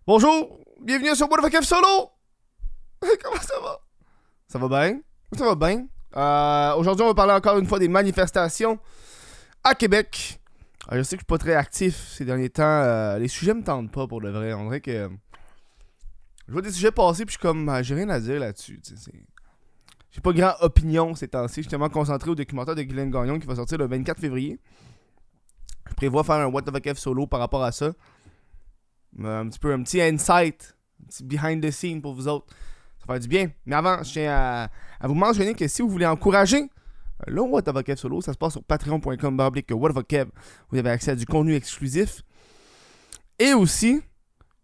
Bonjour, bienvenue sur What the Fuck Solo. Comment ça va? Ça va bien? Ça va bien. Aujourd'hui, on va parler encore une fois des manifestations à Québec. Je sais que je suis pas très actif ces derniers temps. Les sujets me tentent pas pour de vrai. On dirait que je vois des sujets passer puis je suis comme, j'ai rien à dire là-dessus. J'ai pas grand opinion ces temps-ci. Je suis tellement concentré au documentaire de Guylaine Gagnon qui va sortir le 24 février. Je prévois faire un What the Fuck solo par rapport à ça. Un petit insight, un petit behind the scene pour vous autres. Ça va faire du bien. Mais avant, je tiens à vous mentionner que si vous voulez encourager le What the Fuck solo, ça se passe sur patreon.com/whatthefuckkev. Vous avez accès à du contenu exclusif. Et aussi,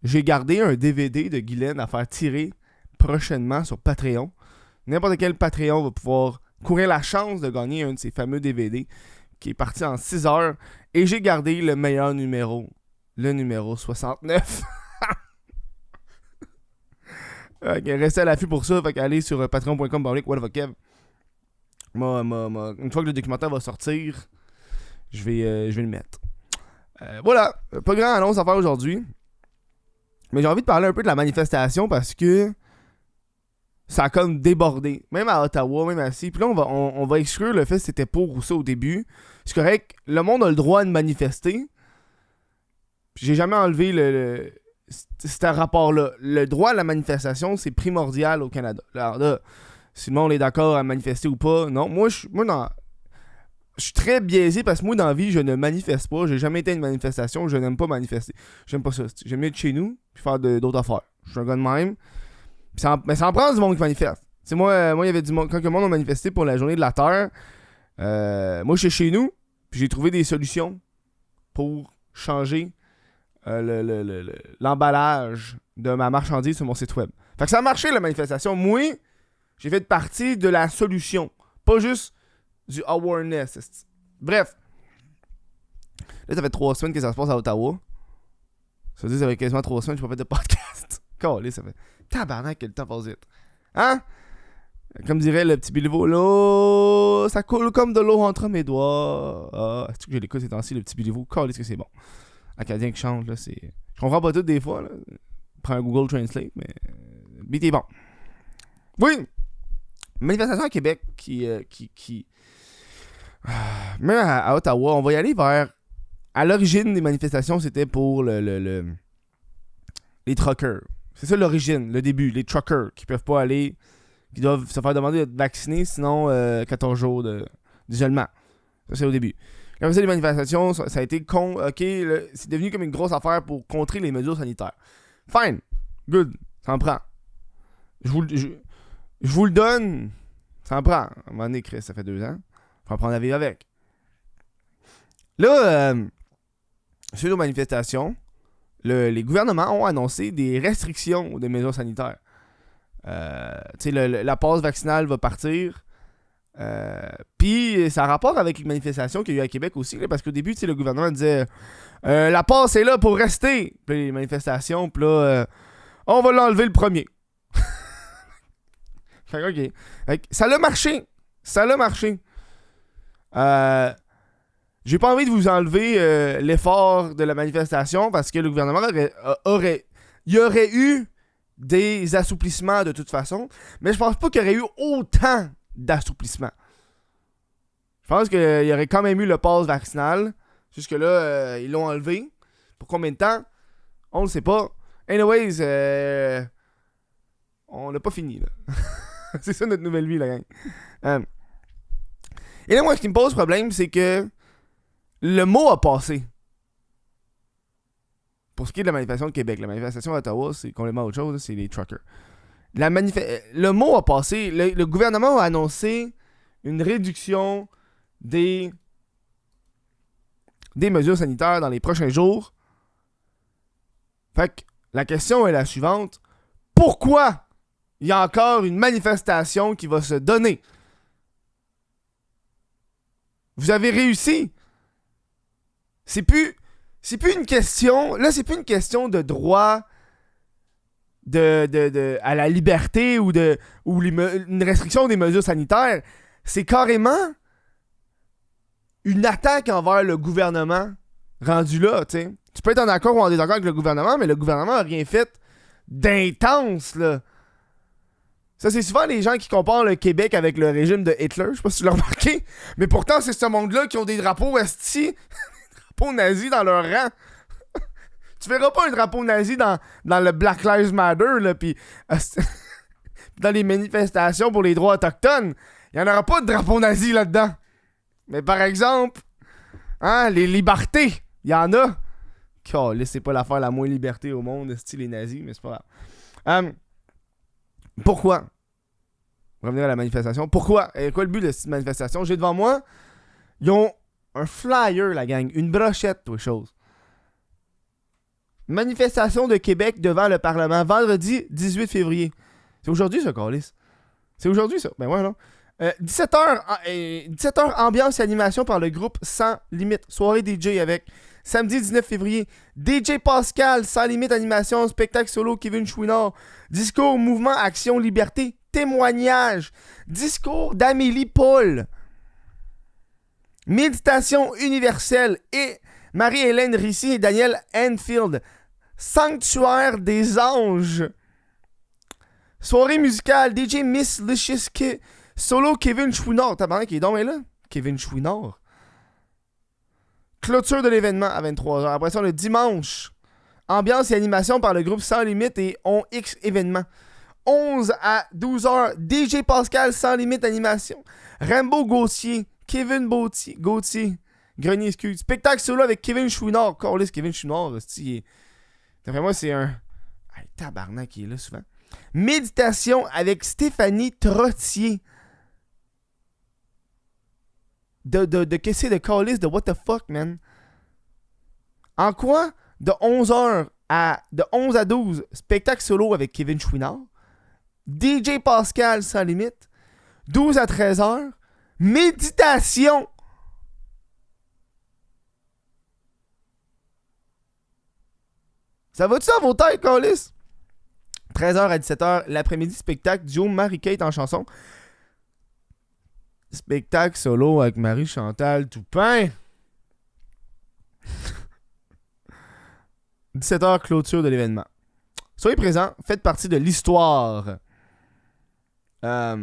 j'ai gardé un DVD de Guylaine à faire tirer prochainement sur Patreon. N'importe quel Patreon va pouvoir courir la chance de gagner un de ces fameux DVD qui est parti en 6 heures. Et j'ai gardé le meilleur numéro. Le numéro 69. Restez à l'affût pour ça. Fait qu'allez sur patreon.com/whatthefuckkev. Une fois que le documentaire va sortir, je vais le mettre. Voilà. Pas grand annonce à faire aujourd'hui. Mais j'ai envie de parler un peu de la manifestation parce que ça a comme débordé. Même à Ottawa, même assis. Puis là, on va exclure le fait que c'était pour ou ça au début. C'est correct. Le monde a le droit de manifester. Puis j'ai jamais enlevé ce rapport-là. Le droit à la manifestation, c'est primordial au Canada. Alors là, si le monde est d'accord à manifester ou pas, non. Moi, je suis très biaisé parce que moi, dans la vie, je ne manifeste pas. J'ai jamais été à une manifestation. Je n'aime pas manifester. J'aime pas ça. J'aime mieux être chez nous puis faire d'autres affaires. Je suis un gars de même. Mais ça en prend du monde qui manifeste. T'sais, moi, il y avait du monde. Quand le monde a manifesté pour la journée de la Terre, moi, je suis chez nous. Puis j'ai trouvé des solutions pour changer l'emballage de ma marchandise sur mon site web. Fait que ça a marché la manifestation. Moi, j'ai fait partie de la solution. Pas juste du awareness. Bref. Là, ça fait 3 semaines que ça se passe à Ottawa. Ça veut dire que ça fait quasiment 3 semaines que j'ai pas fait de podcast. Calé, ça fait tabarnak que le temps passe vite. Hein? Comme dirait le petit Biliveau, là, ça coule comme de l'eau entre mes doigts. Ah, est-ce que j'ai l'écoute ces temps-ci, le petit Biliveau? Calé, que c'est bon. Acadien qui chante, là, c'est... Je comprends pas tout des fois, là. Prends un Google Translate, mais... le beat est bon. Oui! Manifestation à Québec qui... Même à Ottawa, on va y aller vers... À l'origine des manifestations, c'était pour les truckers. C'est ça l'origine, le début. Les truckers qui peuvent pas aller... Qui doivent se faire demander d'être vaccinés, sinon 14 jours d'isolement. Ça, c'est au début. Après ça, les manifestations, ça a été c'est devenu comme une grosse affaire pour contrer les mesures sanitaires. Fine. Good. Ça en prend. Je vous le donne. Ça en prend. À un moment donné, Chris, ça fait 2 ans. Faut apprendre à vivre avec. Là, suite aux manifestations, les gouvernements ont annoncé des restrictions des mesures sanitaires. La passe vaccinale va partir. Puis ça a rapport avec les manifestations qu'il y a eu à Québec aussi, là, parce qu'au début, le gouvernement disait la passe est là pour rester. Puis les manifestations, puis là, on va l'enlever le premier. Fait que, ok. Ça l'a marché. Ça l'a marché. J'ai pas envie de vous enlever l'effort de la manifestation parce que le gouvernement il y aurait eu des assouplissements de toute façon, mais je pense pas qu'il y aurait eu autant d'assouplissement. Je pense qu'il y aurait quand même eu le pass vaccinal. Jusque-là, ils l'ont enlevé. Pour combien de temps? On le sait pas. Anyways, on n'a pas fini, là. C'est ça notre nouvelle vie, la gang. Et là, moi, ce qui me pose problème, c'est que le mot a passé. Pour ce qui est de la manifestation de Québec, la manifestation à Ottawa, c'est complètement autre chose, c'est les truckers. Le mot a passé. Le gouvernement a annoncé une réduction des mesures sanitaires dans les prochains jours. Fait que la question est la suivante. Pourquoi il y a encore une manifestation qui va se donner? Vous avez réussi. C'est plus une question. Là, c'est plus une question de droit à la liberté ou une restriction des mesures sanitaires. C'est carrément une attaque envers le gouvernement Rendu là, tu sais. Tu peux être en accord ou en désaccord avec le gouvernement, mais le gouvernement a rien fait d'intense, là. Ça, c'est souvent les gens qui comparent le Québec avec le régime de Hitler. Je sais pas si tu l'as remarqué. Mais pourtant, c'est ce monde-là qui ont des drapeaux esti, des drapeaux nazis dans leur rang. Tu verras pas un drapeau nazi dans le Black Lives Matter, là, pis dans les manifestations pour les droits autochtones. Il y en aura pas de drapeau nazi là-dedans. Mais par exemple, hein, les libertés, il y en a. C'est pas l'affaire la moins liberté au monde, style les nazis, mais c'est pas grave. Pourquoi? Revenir à la manifestation. Pourquoi? Quoi le but de cette manifestation? J'ai devant moi, ils ont un flyer, la gang, une brochette, toute chose. Manifestation de Québec devant le Parlement, vendredi 18 février. C'est aujourd'hui, ça, câlisse. C'est aujourd'hui, ça. Ben ouais, non. 17h, ambiance et animation par le groupe Sans Limite. Soirée DJ avec samedi 19 février. DJ Pascal, Sans Limite animation, spectacle solo Kevin Chouinard. Discours, mouvement, action, liberté, témoignage. Discours d'Amélie Paul. Méditation universelle et Marie-Hélène Rissy et Daniel Enfield. Sanctuaire des anges. Soirée musicale, DJ Miss Licious Solo Kevin Chouinard. T'as parlé qui est donc là? Kevin Chouinard. Clôture de l'événement à 23h. Après ça, le dimanche. Ambiance et animation par le groupe Sans Limite et On X événement. 11 à 12h. DJ Pascal Sans Limite animation. Rambo Gauthier. Kevin Gauthier. Grenier excuse. Spectacle solo avec Kevin Chouinard. Corliss Kevin Chouinard. D'après moi, c'est un. Hey, tabarnak qui est là souvent. Méditation avec Stéphanie Trottier. De qu'est-ce de Callis, de what the fuck, man? En quoi? De 11 à 12, spectacle solo avec Kevin Chouinard. DJ Pascal Sans Limite. 12 à 13h, méditation. Ça va-tu dans vos têtes, Callis? 13h à 17h, l'après-midi, spectacle duo Marie-Kate en chanson. Spectacle solo avec Marie-Chantal Toupin. 17h, clôture de l'événement. Soyez présents, faites partie de l'histoire. C'est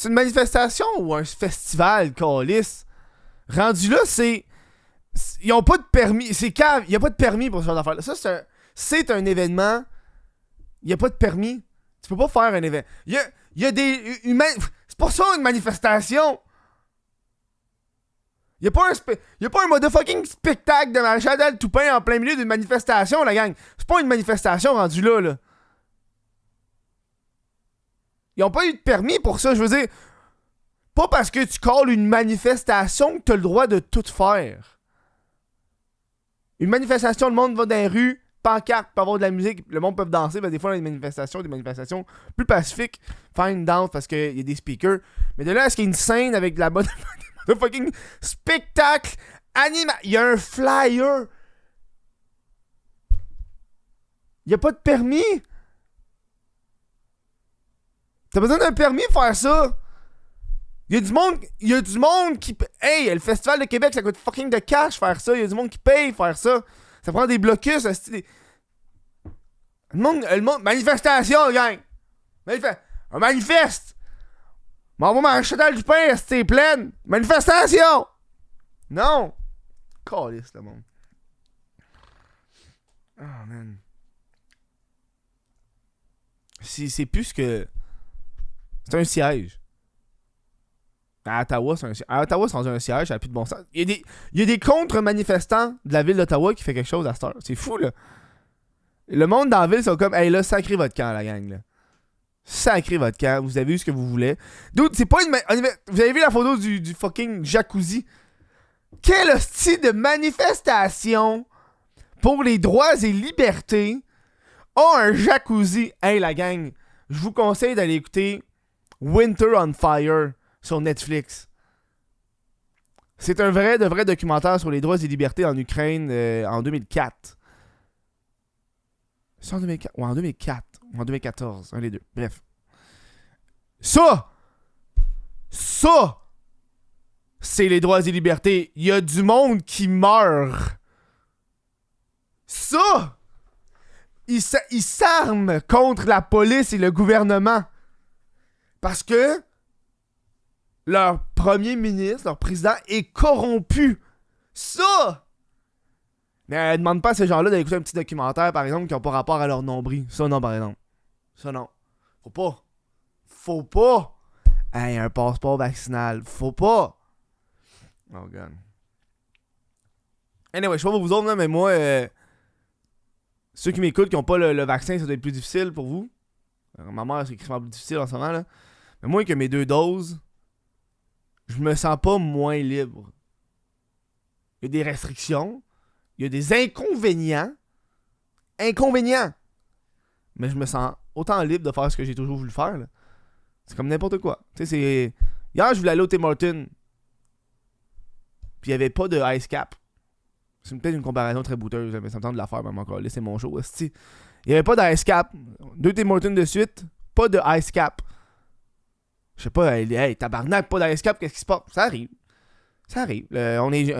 une manifestation ou un festival, câlisse? Rendu là, c'est... Ils ont pas de permis. C'est cave. Il n'y a pas de permis pour ce genre d'affaires. Ça, c'est un événement. Il n'y a pas de permis. Tu peux pas faire un événement. Il y a des... C'est pour ça une manifestation. Il n'y a pas un motherfucking spectacle de Marie-Chantal Toupin en plein milieu d'une manifestation, la gang. C'est pas une manifestation rendue là. Ils ont pas eu de permis pour ça. Je veux dire, pas parce que tu calls une manifestation que t'as le droit de tout faire. Une manifestation, le monde va dans les rues, pancarte, peut avoir de la musique, le monde peut danser. Ben des fois, il y a des manifestations plus pacifiques, fine dance parce qu'il y a des speakers. Mais de là à ce qu'il y ait une scène avec de la bonne fucking spectacle, il y a un flyer. Il n'y a pas de permis. T'as besoin d'un permis pour faire ça. Il y a du monde qui... Hey, le Festival de Québec, ça coûte fucking de cash faire ça. Il y a du monde qui paye faire ça. Ça prend des blocus. Le monde... Manifestation, gang. Un manifeste. M'envoie ma chatelle du pain, c'est pleine. Manifestation. Non. Calisse, le monde. Oh, man. C'est plus que... C'est un siège. À Ottawa, c'est dans un siège, ça n'a plus de bon sens. Il y a des contre-manifestants de la ville d'Ottawa qui fait quelque chose à cette heure. C'est fou, là. Le monde dans la ville, sont comme, hey là, sacrez votre camp, la gang, là. Sacrez votre camp, vous avez eu ce que vous voulez. Dude, c'est pas une... Vous avez vu la photo du fucking jacuzzi? Quel style de manifestation pour les droits et libertés a un jacuzzi? Hey, la gang, je vous conseille d'aller écouter Winter on Fire sur Netflix. C'est un vrai documentaire sur les droits et libertés en Ukraine en 2004. C'est en 2004 ou en 2004 ou en 2014, un des deux. Bref. Ça c'est les droits et libertés. Il y a du monde qui meurt. Ça! Ils s'arment contre la police et le gouvernement. Parce que leur premier ministre, leur président, est corrompu. Ça! Mais demande pas à ces gens-là d'écouter un petit documentaire, par exemple, qui n'a pas rapport à leur nombril. Ça, non, par exemple. Ça, non. Faut pas. Faut pas. Hey, un passeport vaccinal. Faut pas. Oh, God. Anyway, je sais pas pour vous autres, là, mais moi, ceux qui m'écoutent qui n'ont pas le vaccin, ça doit être plus difficile pour vous. Ma mère, c'est extrêmement plus difficile en ce moment, là. Mais moi, que mes 2 doses, je me sens pas moins libre. Il y a des restrictions. Il y a des inconvénients. Inconvénients! Mais je me sens autant libre de faire ce que j'ai toujours voulu faire, là. C'est comme n'importe quoi. Tu sais, c'est... Hier, je voulais aller au Tim Hortons. Puis il n'y avait pas de ice cap. C'est peut-être une comparaison très bouteuse, mais ça me tente de la faire, même encore. Laissez mon show. Il n'y avait pas d'ice cap. 2 Tim Hortons de suite, pas de ice cap. Je sais pas, hey, tabarnak, pas d'ice cap, qu'est-ce qui se passe? Ça arrive. Ça arrive. On est...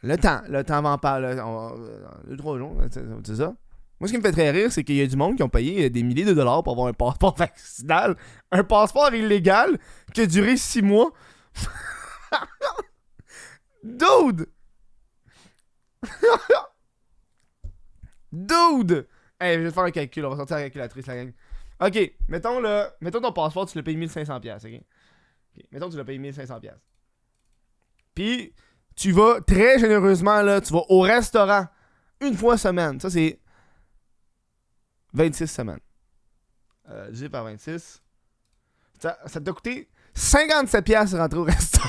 le temps va en parler. 2-3 jours, c'est ça. Moi, ce qui me fait très rire, c'est qu'il y a du monde qui ont payé des milliers de dollars pour avoir un passeport vaccinal. Un passeport illégal qui a duré 6 mois. Dude! Dude! Hey, je vais te faire un calcul. On va sortir la calculatrice, la gang. Ok, mettons ton passeport, tu l'as payé 1500$. Ok? Mettons que tu l'as payé 1500$. Puis, tu vas très généreusement, là, tu vas au restaurant une fois semaine. Ça, c'est 26 semaines. Divisé par 26. Ça t'a coûté 57$ de rentrer au restaurant.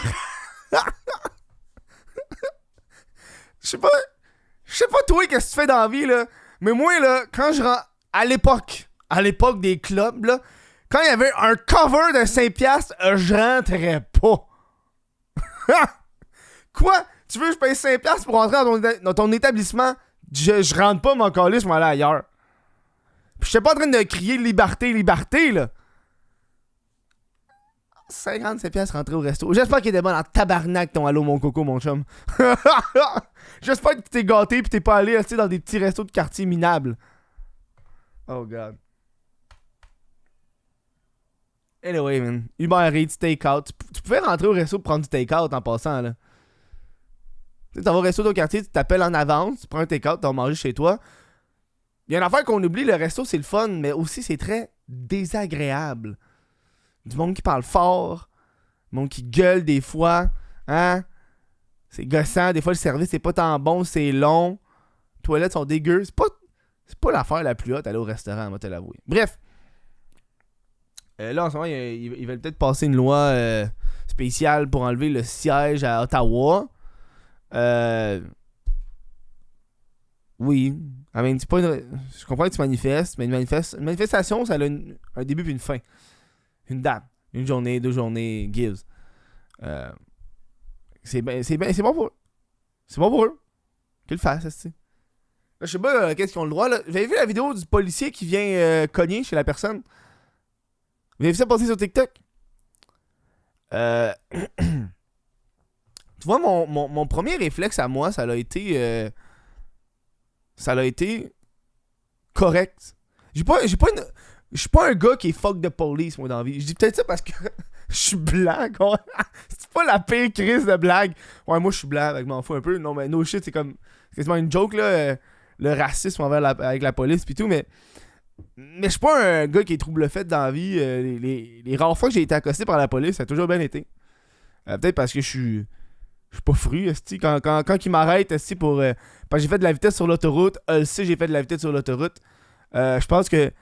Je sais pas toi qu'est-ce que tu fais dans la vie, là. Mais moi, là, quand je rentre à l'époque des clubs, là, quand il y avait un cover de 5$, je rentrais pas. Quoi? Tu veux que je paye 5$ pour rentrer dans ton établissement? Je rentre pas, mon calice, je m'en allais ailleurs. Pis je suis pas en train de crier liberté, liberté, là. 57$ rentrer au resto. J'espère qu'il était bon en tabarnak ton allô mon coco, mon chum. J'espère que tu t'es gâté pis t'es pas allé dans des petits restos de quartier minables. Oh god. Anyway, man. Uber Eats, take-out. Tu pouvais rentrer au resto pour prendre du take-out en passant, là. Tu sais, t'en vas au resto de ton quartier, tu t'appelles en avance, tu prends un take-out, tu vas manger chez toi. Il y a une affaire qu'on oublie, le resto c'est le fun, mais aussi c'est très désagréable. Du monde qui parle fort, du monde qui gueule des fois, hein? C'est gossant, des fois le service c'est pas tant bon, c'est long. Les toilettes sont dégueu. C'est pas l'affaire la plus haute aller au restaurant, on va te l'avouer. Bref. Là en ce moment, ils veulent peut-être passer une loi spéciale pour enlever le siège à Ottawa. Oui. I mean, c'est pas je comprends que tu manifestes, mais une manifestation, ça a un début puis une fin. Une date. Une journée, 2 journées, gives. C'est bon pour eux. C'est bon pour eux. Qu'ils le fassent, c'est. Là, je sais pas qu'est-ce qu'ils ont le droit, là. J'avais vu la vidéo du policier qui vient cogner chez la personne. Vous avez vu ça passer sur TikTok? Tu vois, mon premier réflexe à moi, ça a été correct. Je suis pas un gars qui est fuck de police, moi, dans la vie. Je dis peut-être ça parce que je suis blanc, quoi. C'est pas la pire crise de blague. Ouais, moi, je suis blanc, je m'en fous un peu. Non, mais no shit, c'est quasiment une joke, là. Le racisme avec la police pis tout, mais je suis pas un gars qui est trouble-fait dans la vie. Les rares fois que j'ai été accosté par la police, ça a toujours bien été. Peut-être parce que je suis pas fru, esti. Quand ils m'arrêtent, esti, parce que j'ai fait de la vitesse sur l'autoroute, si j'ai fait de la vitesse sur l'autoroute, je pense que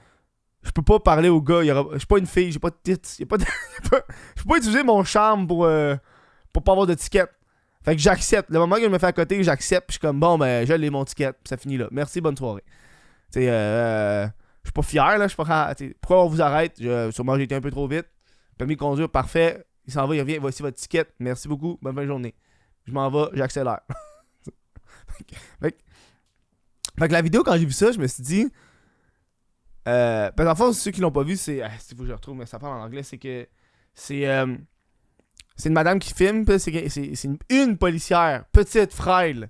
je peux pas parler au gars. Je suis pas une fille, j'ai pas de tits. Je peux pas utiliser mon charme pour pas avoir de ticket. Fait que j'accepte. Le moment que je me fais à côté, j'accepte. Puis je suis comme, bon, ben, je l'ai mon ticket. Puis ça finit là. Merci, bonne soirée. Tu sais, je suis pas fier, là. Je suis pas. Pourquoi on vous arrête? Sûrement, j'ai été un peu trop vite. Permis de conduire, parfait. Il s'en va, il revient. Voici votre ticket. Merci beaucoup. Bonne fin de journée. Je m'en vais, j'accélère. fait que la vidéo, quand j'ai vu ça, je me suis dit. Parce qu'en fait, ceux qui l'ont pas vu, c'est. Il faut que je retrouve, mais ça parle en anglais. C'est que. C'est. C'est une madame qui filme, pis c'est une policière, petite, frêle.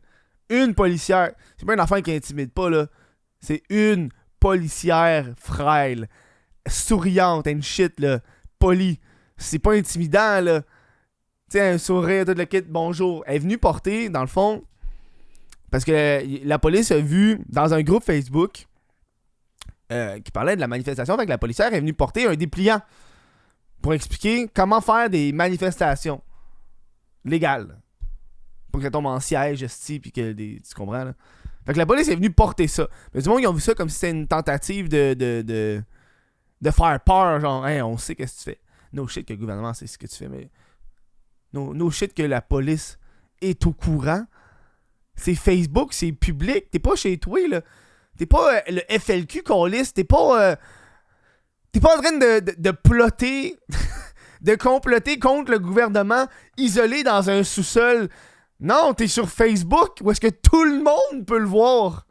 Une policière. C'est pas une enfant qui intimide pas, là. C'est une policière frêle. Souriante, une shit, là. Polie. C'est pas intimidant, là. Tu sais, un sourire, tout le kit, bonjour. Elle est venue porter, dans le fond, parce que la police a vu dans un groupe Facebook qui parlait de la manifestation, fait que la policière est venue porter un dépliant pour expliquer comment faire des manifestations légales. Pour que ça tombe en siège, pis que tu comprends, là. Fait que la police est venue porter ça. Mais du monde, ils ont vu ça comme si c'était une tentative de faire peur, genre, hey, on sait qu'est-ce que tu fais. No shit que le gouvernement sait ce que tu fais, mais no shit que la police est au courant. C'est Facebook, c'est public. T'es pas chez toi, là. T'es pas le FLQ qu'on liste. T'es pas en train de plotter, de comploter contre le gouvernement isolé dans un sous-sol. Non, t'es sur Facebook où est-ce que tout le monde peut le voir.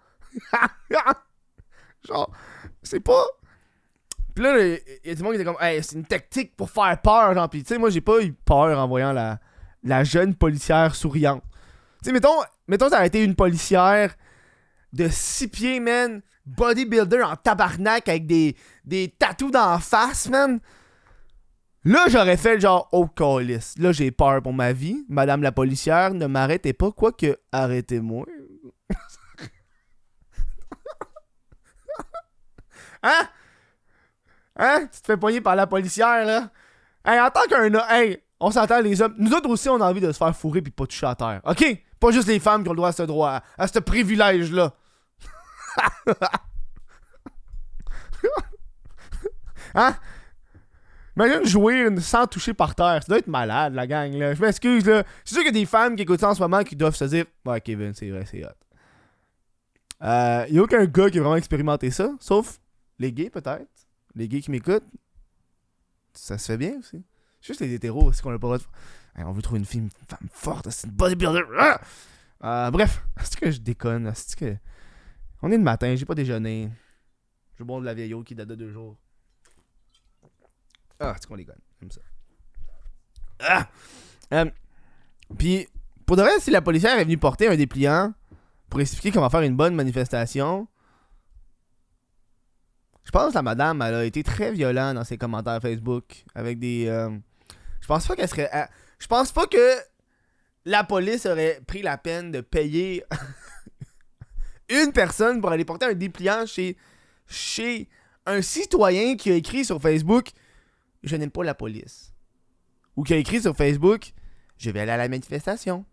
Genre, c'est pas... Pis là, il y a du monde qui était comme, hey, c'est une tactique pour faire peur, genre. Pis tu sais, moi, j'ai pas eu peur en voyant la jeune policière souriante. Tu sais, mettons, ça aurait été une policière de 6 pieds, man, bodybuilder en tabarnak avec des tatous dans la face, man. Là, j'aurais fait le genre, oh, calice. Là, j'ai peur pour ma vie. Madame la policière, ne m'arrêtez pas, quoique, arrêtez-moi. Hein? Hein? Tu te fais poigner par la policière, là? Hey, en tant qu'un... Hey, on s'entend, les hommes. Nous autres aussi, on a envie de se faire fourrer pis pas toucher à terre. OK? Pas juste les femmes qui ont le droit à ce privilège-là. Hein? Imagine jouer sans toucher par terre. Ça doit être malade, la gang, là. Je m'excuse, là. C'est sûr qu'il y a des femmes qui écoutent ça en ce moment qui doivent se dire, ouais, Kevin, c'est vrai, c'est hot. Y a aucun gars qui a vraiment expérimenté ça, sauf les gays, peut-être. Les gays qui m'écoutent. Ça se fait bien aussi. Juste les hétéros, c'est qu'on a pas le droit de... Hey, on veut trouver une femme forte, c'est une bodybuilder. Bref, c'est que je déconne. C'est que... On est le matin, j'ai pas déjeuné. Je bois de la vieille eau qui date de 2 jours. C'est qu'on déconne. Comme ça. Puis, pour de vrai, si la policière est venue porter un dépliant pour expliquer comment faire une bonne manifestation, je pense que la madame, elle a été très violente dans ses commentaires Facebook avec des... je pense pas qu'elle serait... Je pense pas que la police aurait pris la peine de payer une personne pour aller porter un dépliant chez un citoyen qui a écrit sur Facebook « Je n'aime pas la police ». Ou qui a écrit sur Facebook « Je vais aller à la manifestation ».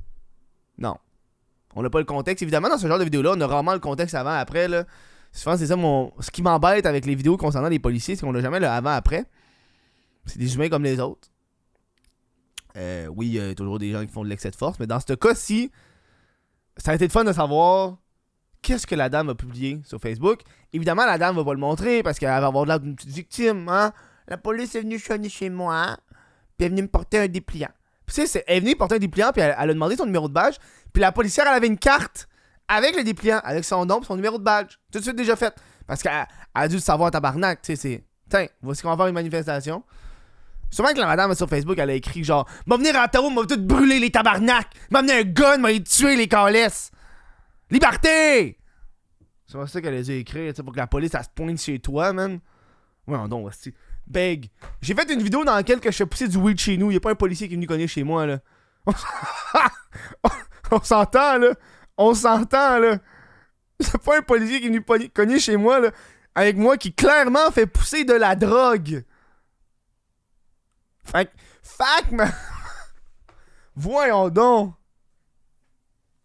Non. On n'a pas le contexte. Évidemment, dans ce genre de vidéo-là, on a rarement le contexte avant-après, là. Souvent, c'est ça ce qui m'embête avec les vidéos concernant les policiers, c'est qu'on n'a jamais le avant-après. C'est des humains comme les autres. Oui, il y a toujours des gens qui font de l'excès de force, mais dans ce cas-ci, ça a été le fun de savoir qu'est-ce que la dame a publié sur Facebook. Évidemment, la dame va pas le montrer parce qu'elle va avoir l'air d'une petite victime. Hein? La police est venue sonner chez moi, puis elle est venue me porter un dépliant. Puis tu sais, elle est venue porter un dépliant, puis elle a demandé son numéro de badge, puis la policière, elle avait une carte avec le dépliant, avec son nom et son numéro de badge. Tout de suite déjà fait. Parce qu'elle a dû le savoir tabarnak. Tu sais, c'est... Tiens, voici qu'on va faire une manifestation. Sûrement que la madame sur Facebook, elle a écrit genre « M'a venir à Ottawa, m'a tout brûler les tabarnak! M'a venir un gun, m'a tuer les calices! Liberté! » C'est ça qu'elle a dû écrire, pour que la police, elle se pointe chez toi, man. Ouais, non, c'est... Beg. J'ai fait une vidéo dans laquelle je fais pousser du weed chez nous. Y'a pas un policier qui est venu cogner chez moi, là. On s'entend, là. On s'entend, là. Y'a pas un policier qui est venu cogner chez moi, là. Avec moi, qui clairement fait pousser de la drogue. Fait que, voyons donc.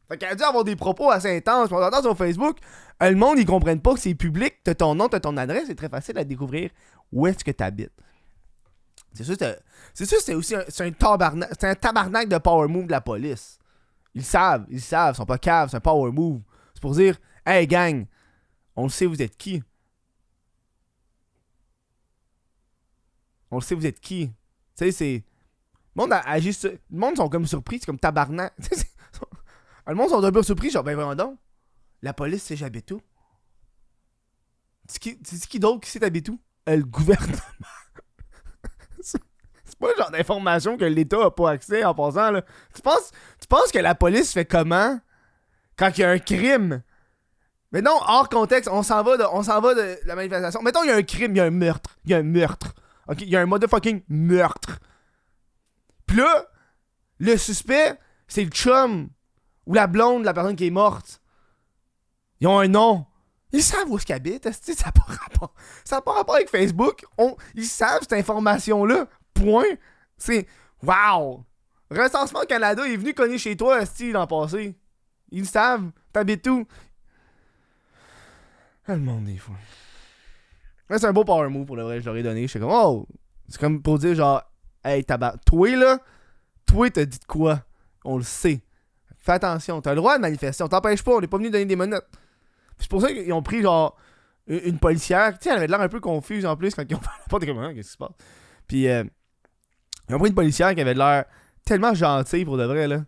Fait qu'elle a dû avoir des propos assez intenses. On entend sur Facebook, le monde, ils comprennent pas que c'est public. T'as ton nom, t'as ton adresse, c'est très facile à découvrir où est-ce que t'habites. C'est sûr, c'est aussi un tabarnak de power move de la police. Ils savent, ils sont pas caves, c'est un power move. C'est pour dire, hey gang, on le sait vous êtes qui. On le sait vous êtes qui. Tu sais, c'est... Le monde agit... Le monde sont comme surpris, c'est comme tabarnak. Le monde sont un peu surpris, genre, ben vraiment donc. La police sait j'habite où. C'est qui d'autre qui sait t'habite où? Le gouvernement. C'est C'est pas le genre d'information que l'État a pas accès en passant, là. Tu penses que la police fait comment quand il y a un crime? Mais non, hors contexte, on s'en va de la manifestation. Mettons, il y a un crime, il y a un meurtre. Ok, il y a un motherfucking meurtre. Pis là, le suspect, c'est le chum ou la blonde de la personne qui est morte. Ils ont un nom. Ils savent où est-ce qu'ils habitent. Ça n'a pas rapport. Ça n'a pas rapport avec Facebook. Ils savent cette information-là. Point. C'est... Wow! Recensement Canada est venu cogner chez toi, l'an passé. Ils savent. T'habites où? Le monde, des fois. Ouais, c'est un beau power move pour le vrai. Je leur ai donné. J'étais comme, oh! C'est comme pour dire, genre, hey, toi, là, toi, t'as dit de quoi? On le sait. Fais attention. T'as le droit de manifester. On t'empêche pas. On est pas venu donner des menottes. C'est pour ça qu'ils ont pris, genre, une policière. Tu sais, elle avait l'air un peu confuse en plus quand ils ont fait la porte. T'es comme, hein, qu'est-ce qui se passe? Puis, ils ont pris une policière qui avait l'air tellement gentille pour de vrai, là.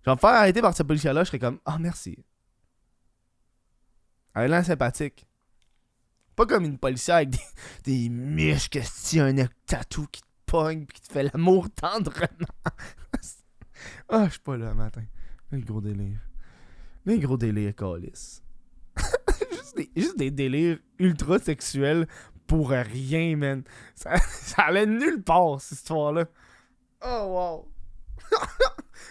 Genre, me faire arrêter par cette policière-là, je serais comme, ah, merci. Elle a l'air sympathique. Pas comme une policière avec des muscles, un tatou qui te pogne pis qui te fait l'amour tendrement. Ah, je suis pas là, matin. Un gros délire. Un gros délire, calice. juste des délires ultra sexuels pour rien, man. Ça allait nulle part, cette histoire-là. Oh, wow.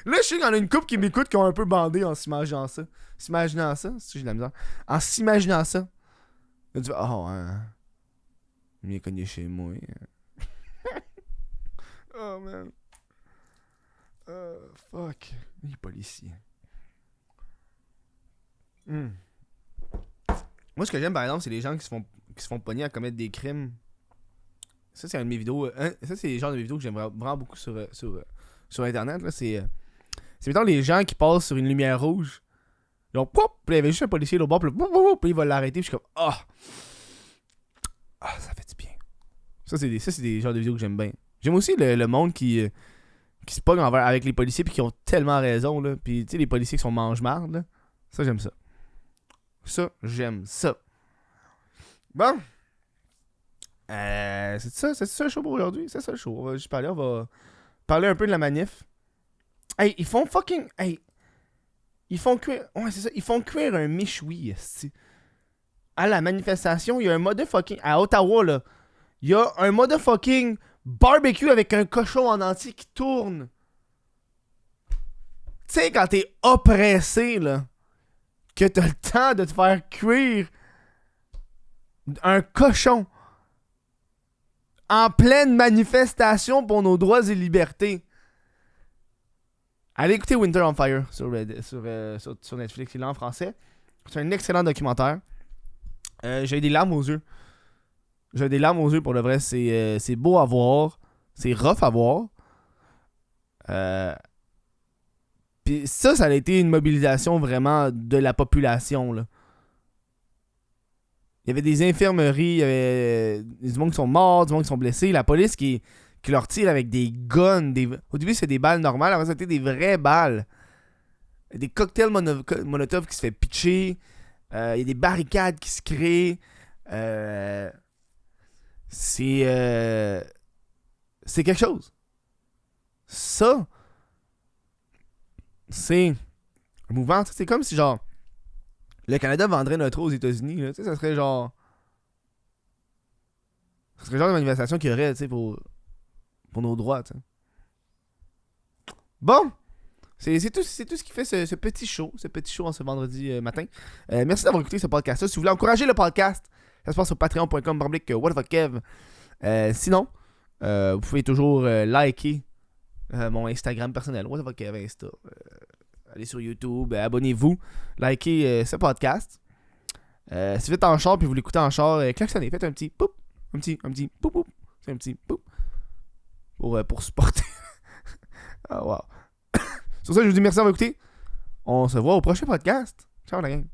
Là, je sais qu'il y en a une couple qui m'écoute qui ont un peu bandé en s'imaginant ça. Si j'ai de la misère. En s'imaginant ça. Là, tu vas, oh, hein. Il m'y cogné chez moi. Oh, man. Fuck. Les policiers. Moi, ce que j'aime, par exemple, c'est les gens qui se font pogner à commettre des crimes. Ça, c'est une de mes vidéos. Ça, c'est les genres de vidéos que j'aime vraiment beaucoup sur Internet. Là. C'est mettons les gens qui passent sur une lumière rouge. Ils ont pop, puis il y avait juste un policier au bord, puis il va l'arrêter, puis je suis comme ah, ça fait du bien. Ça, c'est des genres de vidéos que j'aime bien. J'aime aussi le monde qui se pogne avec les policiers, puis qui ont tellement raison, là. Puis tu sais, les policiers qui sont mange-marde, là. Ça, j'aime ça. Ça, j'aime ça. Bon. C'est ça le show pour aujourd'hui? C'est ça le show. On va parler un peu de la manif. Hey, ils font fucking... Hey, ils font cuire... Ouais, c'est ça. Ils font cuire un méchoui, esti. À la manifestation, il y a un motherfucking... À Ottawa, là. Il y a un motherfucking barbecue avec un cochon en entier qui tourne. Tu sais, quand t'es oppressé, là, que t'as le temps de te faire cuire un cochon en pleine manifestation pour nos droits et libertés. Allez écouter Winter on Fire sur Netflix, il est là en français. C'est un excellent documentaire. J'ai des larmes aux yeux. Pour le vrai. C'est beau à voir. C'est rough à voir. Puis ça a été une mobilisation vraiment de la population, là. Il y avait des infirmeries, il y avait du monde qui sont morts, du monde qui sont blessés. La police qui leur tire avec des guns. Au début, c'est des balles normales. Après, c'était des vraies balles. Des cocktails Molotov qui se fait pitcher. Il y a des barricades qui se créent. C'est quelque chose. Ça, c'est un mouvement. C'est comme si, genre, le Canada vendrait notre eau aux États-Unis. Là. Ça serait genre... Ça serait le genre de manifestation qu'il y aurait, tu sais, pour nos droits, tu sais. Bon! C'est tout ce qui fait ce petit show en ce vendredi matin. Merci d'avoir écouté ce podcast-là. Si vous voulez encourager le podcast, ça se passe sur patreon.com/whatthefuckkev. Sinon, vous pouvez toujours liker mon Instagram personnel, whatthefuckkev Insta. Allez sur YouTube, abonnez-vous, likez ce podcast. Si vous êtes en char puis vous l'écoutez en char, klaxonnez, faites un petit poup, un petit poup poup, c'est un petit poup pour supporter. Ah wow. Sur ça, je vous dis merci d'avoir écouté. On se voit au prochain podcast. Ciao la gang.